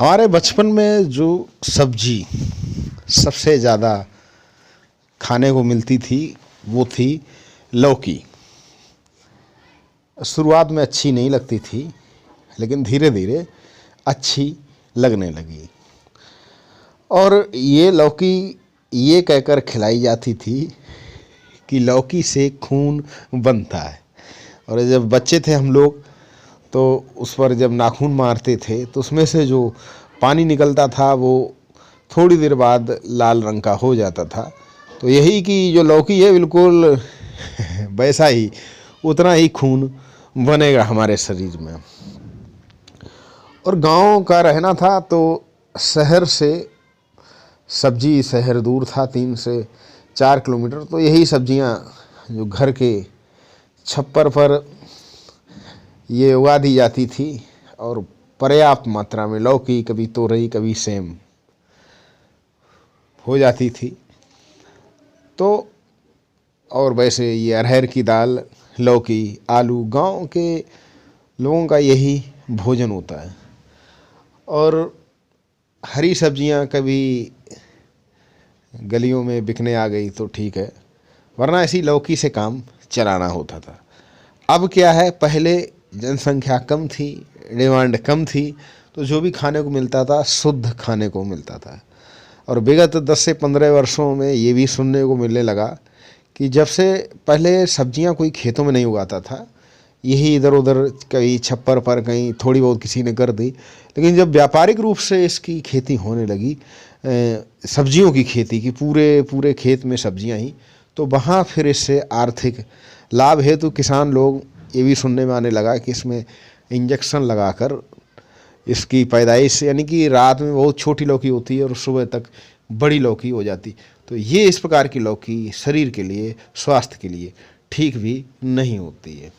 हमारे बचपन में जो सब्जी सबसे ज़्यादा खाने को मिलती थी वो थी लौकी। शुरुआत में अच्छी नहीं लगती थी, लेकिन धीरे धीरे अच्छी लगने लगी। और ये लौकी ये कहकर खिलाई जाती थी कि लौकी से खून बनता है। और जब बच्चे थे हम लोग तो उस पर जब नाखून मारते थे तो उसमें से जो पानी निकलता था वो थोड़ी देर बाद लाल रंग का हो जाता था। तो यही कि जो लौकी है बिल्कुल वैसा ही, उतना ही खून बनेगा हमारे शरीर में। और गांव का रहना था तो शहर से सब्जी, शहर दूर था 3 से 4 किलोमीटर, तो यही सब्जियां जो घर के छप्पर पर ये उगा दी जाती थी और पर्याप्त मात्रा में लौकी, कभी तोरई, कभी सेम हो जाती थी। तो और वैसे ये अरहर की दाल, लौकी, आलू, गांव के लोगों का यही भोजन होता है। और हरी सब्जियां कभी गलियों में बिकने आ गई तो ठीक है, वरना ऐसी लौकी से काम चलाना होता था। अब क्या है, पहले जनसंख्या कम थी, डिमांड कम थी, तो जो भी खाने को मिलता था शुद्ध खाने को मिलता था। और विगत 10 से 15 वर्षों में ये भी सुनने को मिलने लगा कि जब से पहले सब्जियां कोई खेतों में नहीं उगाता था, यही इधर उधर कहीं छप्पर पर कहीं थोड़ी बहुत किसी ने कर दी, लेकिन जब व्यापारिक रूप से इसकी खेती होने लगी, सब्जियों की खेती की, पूरे पूरे खेत में सब्जियां ही, तो वहाँ फिर इससे आर्थिक लाभ हेतु किसान लोग, ये भी सुनने में आने लगा कि इसमें इंजेक्शन लगाकर इसकी पैदाइश, यानी कि रात में बहुत छोटी लौकी होती है और सुबह तक बड़ी लौकी हो जाती। तो ये इस प्रकार की लौकी शरीर के लिए, स्वास्थ्य के लिए ठीक भी नहीं होती है।